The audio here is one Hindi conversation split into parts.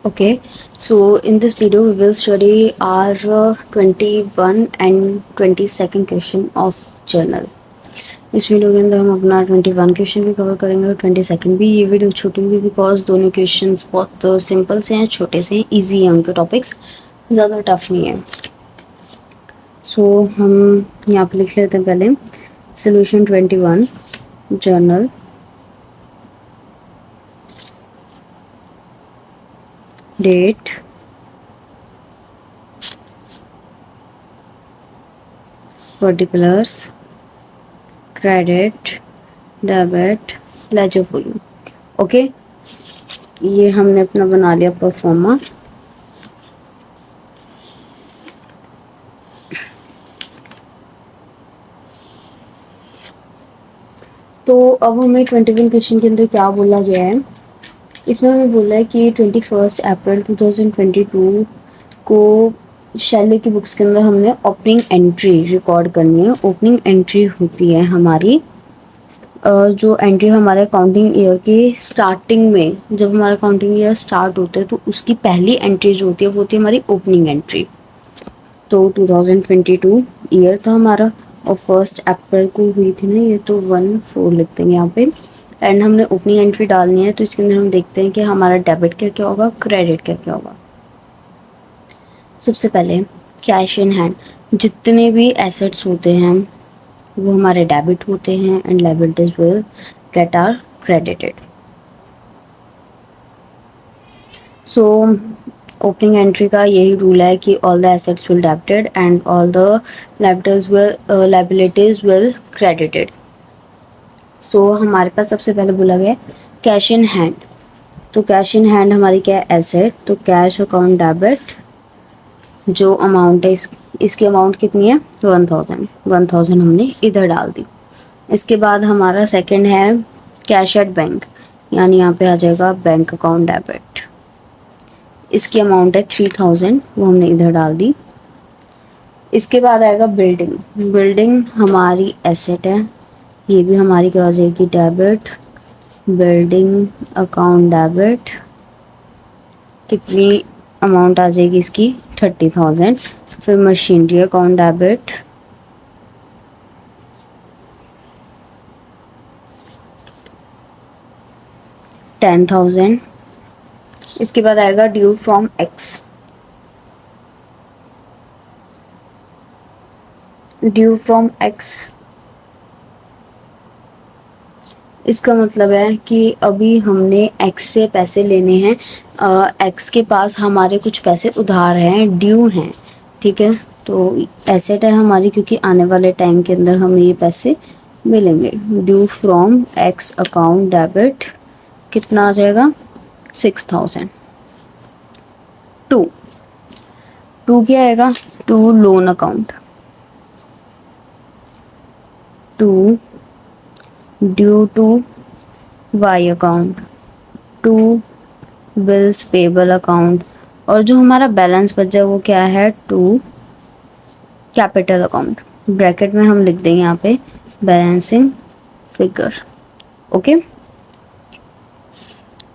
Okay, so in this video we will study our 21 and 22nd question of journal. इस वीडियो के अंदर हम अपना 21 क्वेश्चन भी कवर करेंगे और 22nd भी. ये वीडियो छोटी होगी बिकॉज दोनों क्वेश्चंस बहुत सिंपल से हैं, छोटे से हैं, ईजी हैं उनके टॉपिक्स, ज़्यादा टफ नहीं है. सो हम यहाँ पे लिख लेते हैं पहले solution 21 journal date particulars credit debit ledger volume. Okay, ये हमने अपना बना लिया परफॉर्मा. तो अब हमें 21 क्वेश्चन के अंदर क्या बोला गया है, इसमें हमें बोला है कि 21 अप्रैल 2022 को शैली की बुक्स के अंदर हमने ओपनिंग एंट्री रिकॉर्ड करनी है. ओपनिंग एंट्री होती है हमारी जो एंट्री हमारे अकाउंटिंग ईयर के स्टार्टिंग में, जब हमारा अकाउंटिंग ईयर स्टार्ट होता है तो उसकी पहली एंट्री जो होती है वो होती है हमारी ओपनिंग एंट्री. तो 2022 ईयर था हमारा और 1 अप्रैल को हुई थी ना, ये तो 1/4 लिखते हैं यहाँ पे. एंड हमने ओपनिंग एंट्री डालनी है, तो इसके अंदर हम देखते हैं कि हमारा डेबिट क्या क्या होगा, क्रेडिट क्या क्या होगा. सबसे पहले कैश इन हैंड, जितने भी एसेट्स होते हैं वो हमारे डेबिट होते हैं and liabilities will get are credited. So opening entry का यही रूल है कि all the assets will debited and all the liabilities will credited. So हमारे पास सबसे पहले बोला गया कैश इन हैंड. तो कैश इन हैंड हमारी क्या है, एसेट. तो कैश अकाउंट डेबिट, जो अमाउंट है इसकी अमाउंट कितनी है 1000 हमने इधर डाल दी. इसके बाद हमारा सेकंड है कैश एट बैंक, यानी यहाँ पे आ जाएगा बैंक अकाउंट डेबिट. इसकी अमाउंट है 3000, वो हमने इधर डाल दी. इसके बाद आएगा बिल्डिंग. बिल्डिंग हमारी एसेट है, ये भी हमारी क्या हो जाएगी, डेबिट. बिल्डिंग अकाउंट डेबिट, कितनी अमाउंट आ जाएगी इसकी 30,000. फिर मशीनरी अकाउंट डेबिट, $10,000. इसके बाद आएगा due from x. Due from x इसका मतलब है कि अभी हमने एक्स से पैसे लेने हैं. एक्स के पास हमारे कुछ पैसे उधार हैं, ड्यू हैं. ठीक है, तो एसेट है हमारी क्योंकि आने वाले टाइम के अंदर हमें ये पैसे मिलेंगे. Due from X account debit कितना आ जाएगा 6000. टू क्या आएगा, to loan account. To due to Y account. To bills payable account. और जो हमारा बैलेंस बचा वो क्या है, टू कैपिटल अकाउंट. ब्रैकेट में हम लिख देंगे यहाँ पे balancing figure. Okay,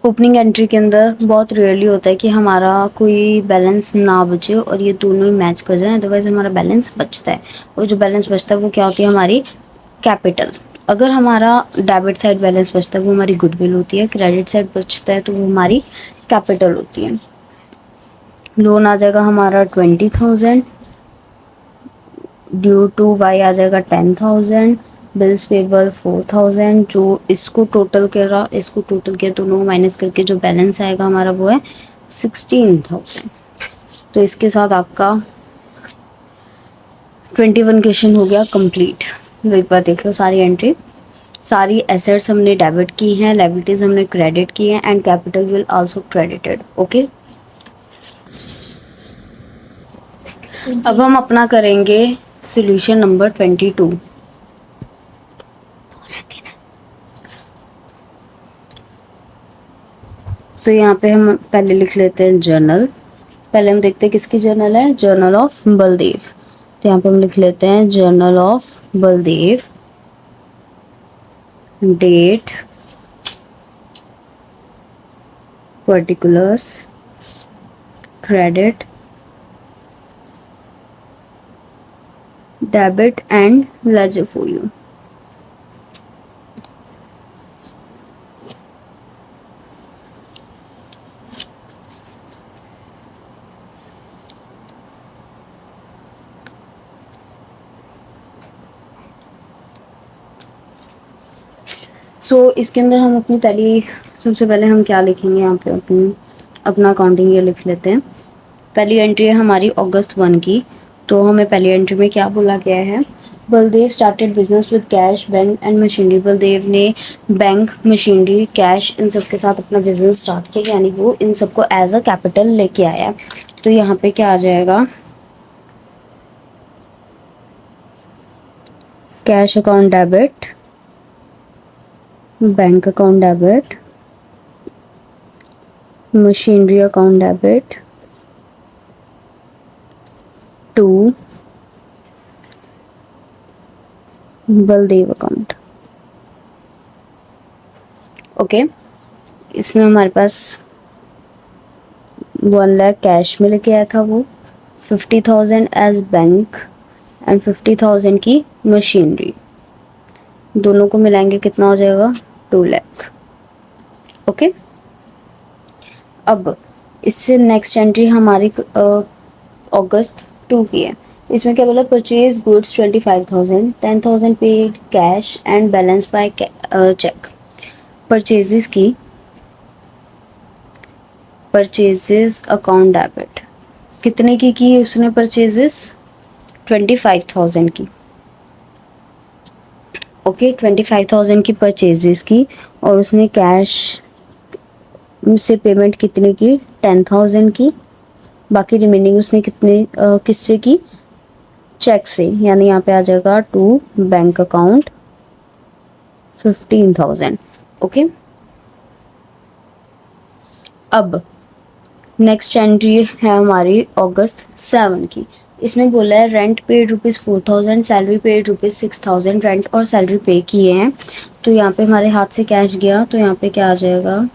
opening entry के अंदर बहुत रेयरली होता है कि हमारा कोई बैलेंस ना बचे और ये दोनों ही मैच कर जाए, अदरवाइज हमारा बैलेंस बचता है. और जो बैलेंस बचता है वो क्या होती है, हमारी कैपिटल. अगर हमारा डेबिट साइड बैलेंस बचता है वो हमारी गुडविल होती है, क्रेडिट साइड बचता है तो वो हमारी कैपिटल होती है. लोन आ जाएगा हमारा 20,000. ड्यू टू वाई आ जाएगा 10,000. Bills payable 4,000. जो इसको टोटल कर रहा, इसको टोटल किया, दोनों को माइनस करके जो बैलेंस आएगा हमारा वो है 16,000. तो इसके साथ आपका 21 क्वेश्चन हो गया कंप्लीट. एक बार देख लो सारी एंट्री. सारी एसेट्स हमने डेबिट की हैं, लायबिलिटीज हमने क्रेडिट की हैं and capital will also credited. Okay, अब हम अपना करेंगे सॉल्यूशन नंबर 22. तो यहाँ पे हम पहले लिख लेते हैं जर्नल. पहले हम देखते हैं किसकी जर्नल है, जर्नल ऑफ बलदेव. तो यहाँ पे हम लिख लेते हैं journal of Baldev. Date, particulars, credit, debit and ledger folio. इसके अंदर हम अपनी सबसे पहले हम क्या लिखेंगे यहाँ पे अपना अकाउंटिंग ये लिख लेते हैं। पहली एंट्री है हमारी अगस्त 1 की। तो हमें पहली एंट्री में क्या बोला गया है, Baldev started business with cash, bank and machinery. Baldev ने बैंक, मशीनरी, कैश इन सब के साथ अपना बिजनेस स्टार्ट किया, यानी वो इन सबको एज अ कैपिटल लेके आया। तो यहाँ पे क्या आ जाएगा, cash account debit, bank account debit, machinery account debit to Baldev account. Okay, इसमें हमारे पास 1 लाख कैश में लेके आया था वो, 50,000 एज बैंक एंड 50,000 की मशीनरी। दोनों को मिलाएंगे कितना हो जाएगा, 2 लाख। ओके, अब इससे नेक्स्ट एंट्री हमारी अगस्त 2 की है। इसमें क्या बोला, purchase goods 25,000, 10,000 paid cash and balance by cheque. Purchases की, परचेजेस अकाउंट डेबिट कितने की उसने परचेजेस, 25,000 की। ओके, 25,000 की परचेजेस की, और उसने कैश से पेमेंट कितने की, 10,000 की। बाकी रिमेनिंग उसने किससे की, चेक से, यानी यहाँ पे आ जाएगा टू बैंक अकाउंट 15,000। ओके, अब नेक्स्ट एंट्री है हमारी अगस्त 7 की। इसमें बोला है rent paid ₹4,000, salary paid ₹6,000। Rent और सैलरी पे किए हैं, तो यहाँ पे हमारे हाथ से कैश गया, तो यहाँ पे क्या आ जाएगा,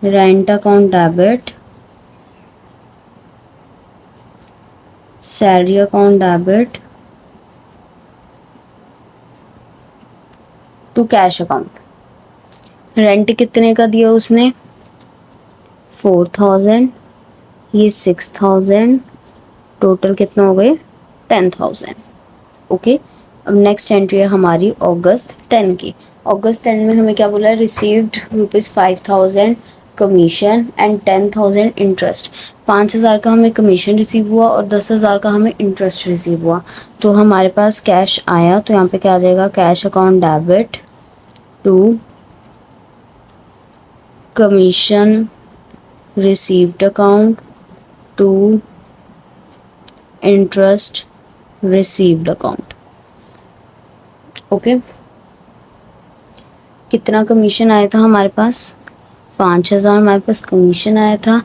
rent account debit, salary account debit to cash account. Rent कितने का दिया उसने, 4,000, ये 6,000, टोटल कितना हो गए, 10,000। ओके, अब नेक्स्ट एंट्री है हमारी अगस्त 10 की। अगस्त 10 में हमें क्या बोला है, रिसीव्ड ₹5,000 कमीशन एंड 10,000 इंटरेस्ट। 5,000 का हमें कमीशन रिसीव हुआ और 10,000 का हमें इंटरेस्ट रिसीव हुआ। तो हमारे पास कैश आया, तो यहाँ पे क्या आ जाएगा, cash account debit to commission received account to interest received account. Okay, कितना कमीशन आया था हमारे पास, 5,000 हमारे पास कमीशन आया था,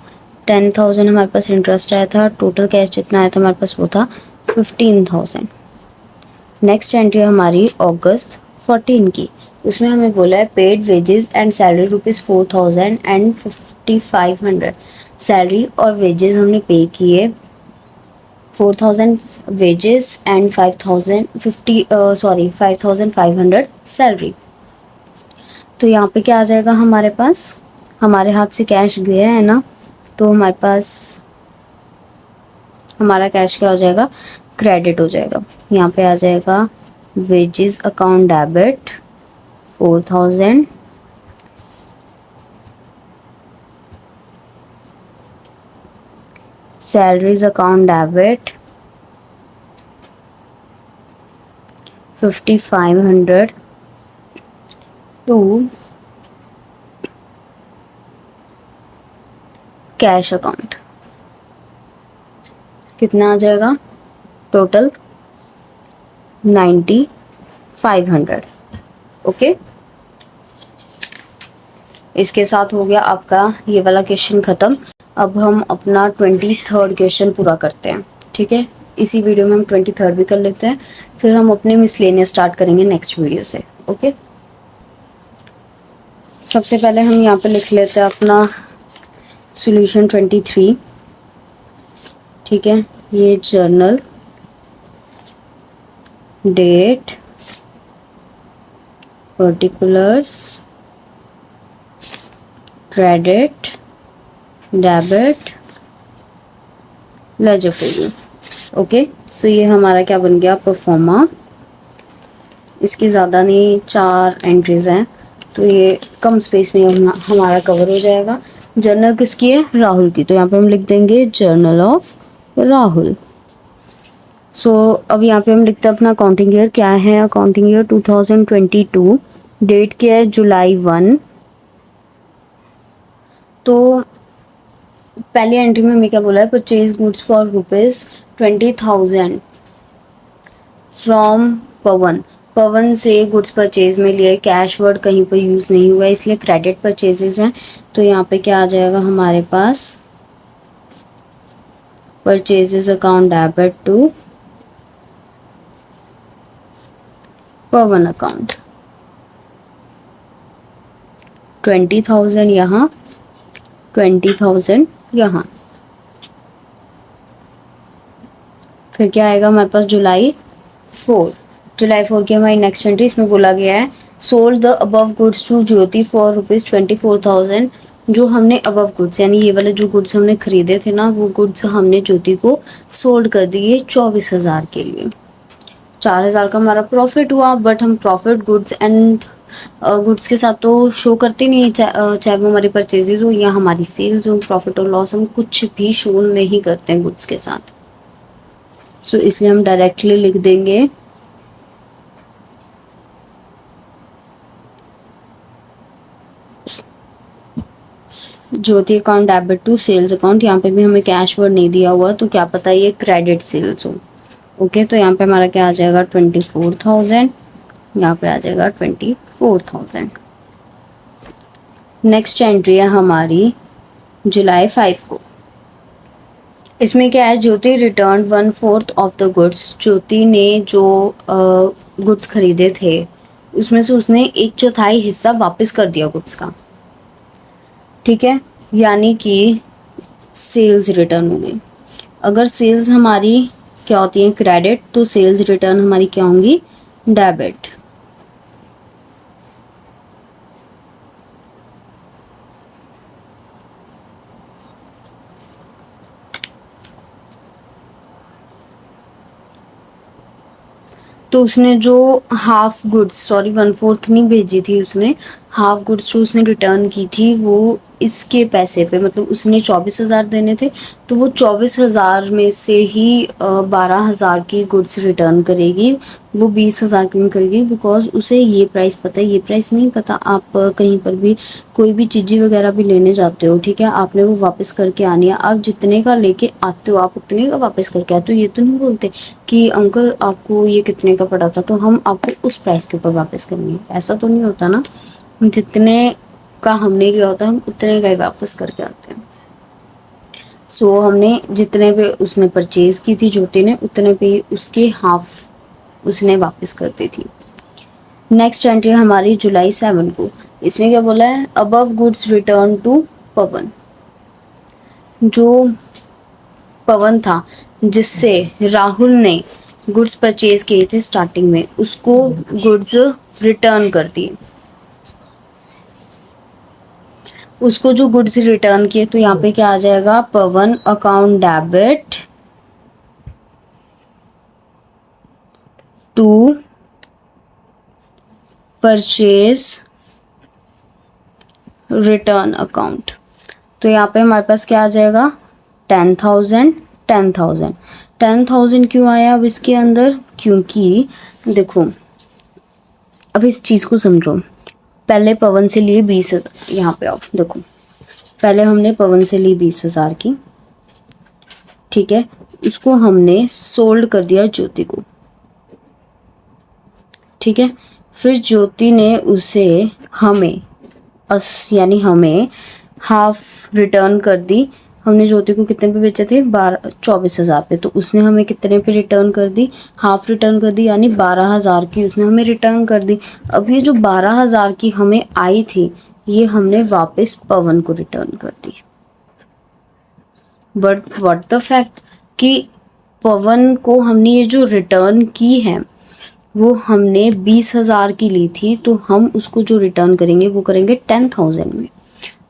10,000 हमारे पास इंटरेस्ट आया था। टोटल कैश जितना आया था हमारे पास वो था 15,000। नेक्स्ट एंट्री हमारी अगस्त 14 की। उसमें हमें बोला है paid wages and salary ₹4,000 and 5,500। Salary और वेजेस हमने पे किए, 4,000 वेजेस एंड 5,500 सैलरी। तो यहाँ पे क्या आ जाएगा हमारे पास, हमारे हाथ से कैश गया है ना, तो हमारे पास हमारा कैश क्या हो जाएगा, क्रेडिट हो जाएगा। यहाँ पे आ जाएगा wages account debit 4,000, salaries account debit 5,500 to cash account. कितना आ जाएगा, टोटल 9,500। ओके, इसके साथ हो गया आपका ये वाला क्वेश्चन ख़त्म। अब हम अपना 23rd क्वेश्चन पूरा करते हैं, ठीक है। इसी वीडियो में हम 23rd भी कर लेते हैं, फिर हम अपने मिसलेनियस स्टार्ट करेंगे नेक्स्ट वीडियो से। ओके, सबसे पहले हम यहाँ पे लिख लेते हैं अपना सॉल्यूशन 23। ठीक है, ये journal, date, particulars, credit, debit, ledger figure. Okay, so ये हमारा क्या बन गया, परफॉर्मा। इसकी ज़्यादा नहीं, 4 एंट्रीज हैं, तो ये कम स्पेस में हमारा कवर हो जाएगा। जर्नल किसकी है, राहुल की, तो यहाँ पे हम लिख देंगे जर्नल ऑफ राहुल। सो अब यहाँ पे हम लिखते हैं अपना अकाउंटिंग ईयर क्या है, अकाउंटिंग ईयर 2022, डेट क्या है, जुलाई 1। तो पहली एंट्री में हमें क्या बोला है, परचेज गुड्स फॉर ₹20,000 फ्रॉम पवन। पवन से गुड्स परचेज में लिए, कैश वर्ड कहीं पर यूज़ नहीं हुआ है, इसलिए क्रेडिट परचेजेस हैं। तो यहाँ पे क्या आ जाएगा हमारे पास, purchases account debit to Pawan account. 20,000 यहाँ, 20,000 यहाँ। फिर क्या आएगा हमारे पास, जुलाई 4। जुलाई 4 की हमारी नेक्स्ट एंट्री, इसमें बोला गया है sold the above goods to Jyoti for ₹24,000। जो हमने अबव गुड्स यानी ये वाले जो गुड्स हमने खरीदे थे ना, वो गुड्स हमने ज्योति को सोल्ड कर दिए 24,000 के लिए। 4,000 का हमारा प्रॉफिट हुआ, बट हम प्रॉफिट गुड्स एंड गुड्स के साथ तो शो करते नहीं, चाहे वो हमारी परचेजेज हो या हमारी सेल्स हो। प्रॉफिट और लॉस हम कुछ भी शो नहीं करते हैं गुड्स के साथ। सो इसलिए हम डायरेक्टली लिख देंगे Jyoti account debit to sales account. यहाँ पे भी हमें कैश वर्ड नहीं दिया हुआ, तो क्या पता ये क्रेडिट सेल्स हो। ओके, तो यहाँ पे हमारा क्या आ जाएगा, 24,000, यहाँ पे आ जाएगा 24,000। नेक्स्ट एंट्री है हमारी जुलाई 5 को। इसमें क्या है, ज्योति रिटर्न 1/4 ऑफ द गुड्स। ज्योति ने जो गुड्स खरीदे थे उसमें से उसने 1/4 हिस्सा वापस कर दिया गुड्स का। ठीक है, यानी कि सेल्स रिटर्न हो गई। अगर सेल्स हमारी क्या होती है, क्रेडिट, तो सेल्स रिटर्न हमारी क्या होंगी, डेबिट। तो उसने जो हाफ गुड्स, सॉरी 1/4 नहीं भेजी थी उसने, हाफ गुड्स जो उसने रिटर्न की थी वो इसके पैसे पे, मतलब उसने 24,000 देने थे, तो वो 24,000 में से ही 12,000 की गुड्स रिटर्न करेगी, वो 20,000 की नहीं करेगी, बिकॉज उसे ये प्राइस पता है, ये प्राइस नहीं पता। आप कहीं पर भी कोई भी चीज़ें वगैरह भी लेने जाते हो, ठीक है, आपने वो वापस करके आनी है। आप जितने का लेके आते हो आप उतने का वापस करके आते हो। ये तो नहीं बोलते कि अंकल आपको ये कितने का पड़ा था, तो हम आपको उस प्राइस के ऊपर वापस करेंगे, ऐसा तो नहीं होता ना। जितने का हमने लिया होता है हम उतने का ही वापस करके आते हैं। सो हमने जितने पे उसने परचेज की थी ज्योति ने, उतने पे ही उसके हाफ उसने वापस कर दी थी। नेक्स्ट एंट्री हमारी जुलाई 7 को। इसमें क्या बोला है, अबव गुड्स रिटर्न टू पवन। जो पवन था जिससे राहुल ने गुड्स परचेज किए थे स्टार्टिंग में, उसको गुड्स रिटर्न कर दिए। उसको जो गुड्स रिटर्न किए, तो यहाँ पे क्या आ जाएगा, Pawan account debit to purchase return account. तो यहाँ पे हमारे पास क्या आ जाएगा, 10,000 10,000 10,000 क्यों आया अब इसके अंदर, क्योंकि देखो अब इस चीज़ को समझो। पहले पवन से लिए 20,000, यहाँ पे आओ देखो, पहले हमने पवन से ली 20,000 की, ठीक है, उसको हमने सोल्ड कर दिया ज्योति को, ठीक है। फिर ज्योति ने उसे हमें यानी हमें हाफ रिटर्न कर दी। हमने ज्योति को कितने पे बेचे थे, 24,000 पे, तो उसने हमें कितने पे रिटर्न कर दी, हाफ रिटर्न कर दी, यानी 12,000 की उसने हमें रिटर्न कर दी। अब ये जो 12,000 की हमें आई थी, ये हमने वापस पवन को रिटर्न कर दी। बट व्हाट द फैक्ट, कि पवन को हमने ये जो रिटर्न की है वो हमने 20,000 की ली थी, तो हम उसको जो रिटर्न करेंगे वो करेंगे 10,000 में,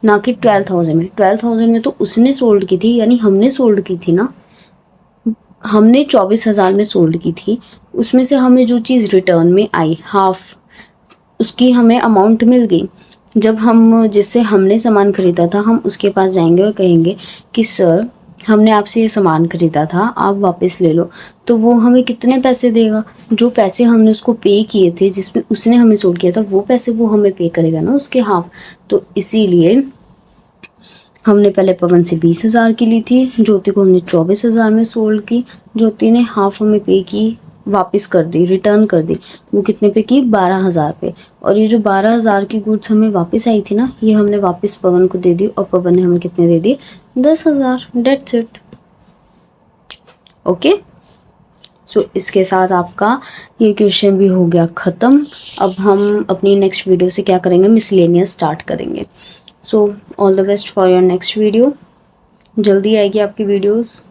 ना कि 12,000 में। 12,000 में तो उसने सोल्ड की थी, यानी हमने सोल्ड की थी ना, हमने 24,000 में सोल्ड की थी। उसमें से हमें जो चीज़ रिटर्न में आई, हाफ उसकी हमें अमाउंट मिल गई। जब हम जिससे हमने सामान खरीदा था, हम उसके पास जाएंगे और कहेंगे कि सर हमने आपसे ये सामान खरीदा था, आप वापस ले लो, तो वो हमें कितने पैसे देगा? जो पैसे हमने उसको पे किए थे, जिसमें उसने हमें सोल्ड किया था, वो पैसे वो हमें पे करेगा ना, उसके हाफ। तो इसीलिए हमने पहले पवन से 20,000 की ली थी, ज्योति को हमने 24,000 में सोल्ड की। ज्योति ने हाफ हमें पे की, वापस कर दी, रिटर्न कर दी। वो कितने पे की? 12,000 पे। और ये जो 12,000 की गुड्स हमें वापस आई थी ना, ये हमने वापस पवन को दे दी, और पवन ने हमें कितने दे दिए? 10,000। That's it. ओके, सो इसके साथ आपका ये क्वेश्चन भी हो गया ख़त्म। अब हम अपनी नेक्स्ट वीडियो से क्या करेंगे? मिसलेनियस स्टार्ट करेंगे। So all the best for your next video. जल्दी आएगी आपकी वीडियोस।